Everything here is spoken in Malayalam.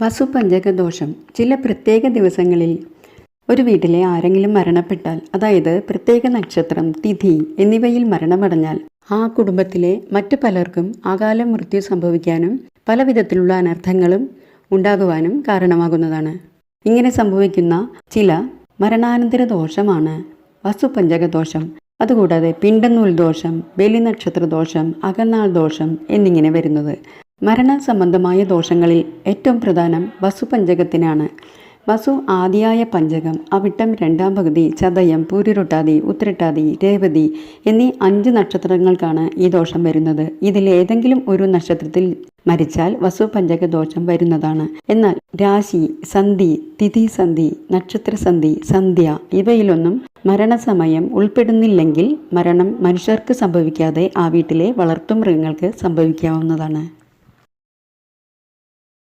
വസുപഞ്ചകദോഷം ചില പ്രത്യേക ദിവസങ്ങളിൽ ഒരു വീട്ടിലെ ആരെങ്കിലും മരണപ്പെട്ടാൽ, അതായത് പ്രത്യേക നക്ഷത്രം, തിഥി എന്നിവയിൽ മരണമടഞ്ഞാൽ ആ കുടുംബത്തിലെ മറ്റു പലർക്കും അകാല മൃത്യു സംഭവിക്കാനും പല വിധത്തിലുള്ള അനർത്ഥങ്ങളും ഉണ്ടാകുവാനും കാരണമാകുന്നതാണ്. ഇങ്ങനെ സംഭവിക്കുന്ന ചില മരണാനന്തര ദോഷമാണ് വസുപഞ്ചകദോഷം. അതുകൂടാതെ പിണ്ടനൂൽ ദോഷം, ബലിനക്ഷത്ര ദോഷം, അകന്നാൾ ദോഷം എന്നിങ്ങനെ വരുന്നത്. മരണ സംബന്ധമായ ദോഷങ്ങളിൽ ഏറ്റവും പ്രധാനം വസുപഞ്ചകത്തിനാണ്. വസു ആദിയായ പഞ്ചകം, അവിട്ടം രണ്ടാം പകുതി, ചതയം, പൂരിരുട്ടാതി, ഉത്രട്ടാതി, രേവതി എന്നീ 5 നക്ഷത്രങ്ങൾക്കാണ് ഈ ദോഷം വരുന്നത്. ഇതിലേതെങ്കിലും ഒരു നക്ഷത്രത്തിൽ മരിച്ചാൽ വസുപഞ്ചക ദോഷം വരുന്നതാണ്. എന്നാൽ രാശി, സന്ധി, തിഥി സന്ധി, നക്ഷത്രസന്ധി, സന്ധ്യ ഇവയിലൊന്നും മരണസമയം ഉൾപ്പെടുന്നില്ലെങ്കിൽ മരണം മനുഷ്യർക്ക് സംഭവിക്കാതെ ആ വീട്ടിലെ വളർത്തുമൃഗങ്ങൾക്ക് സംഭവിക്കാവുന്നതാണ്.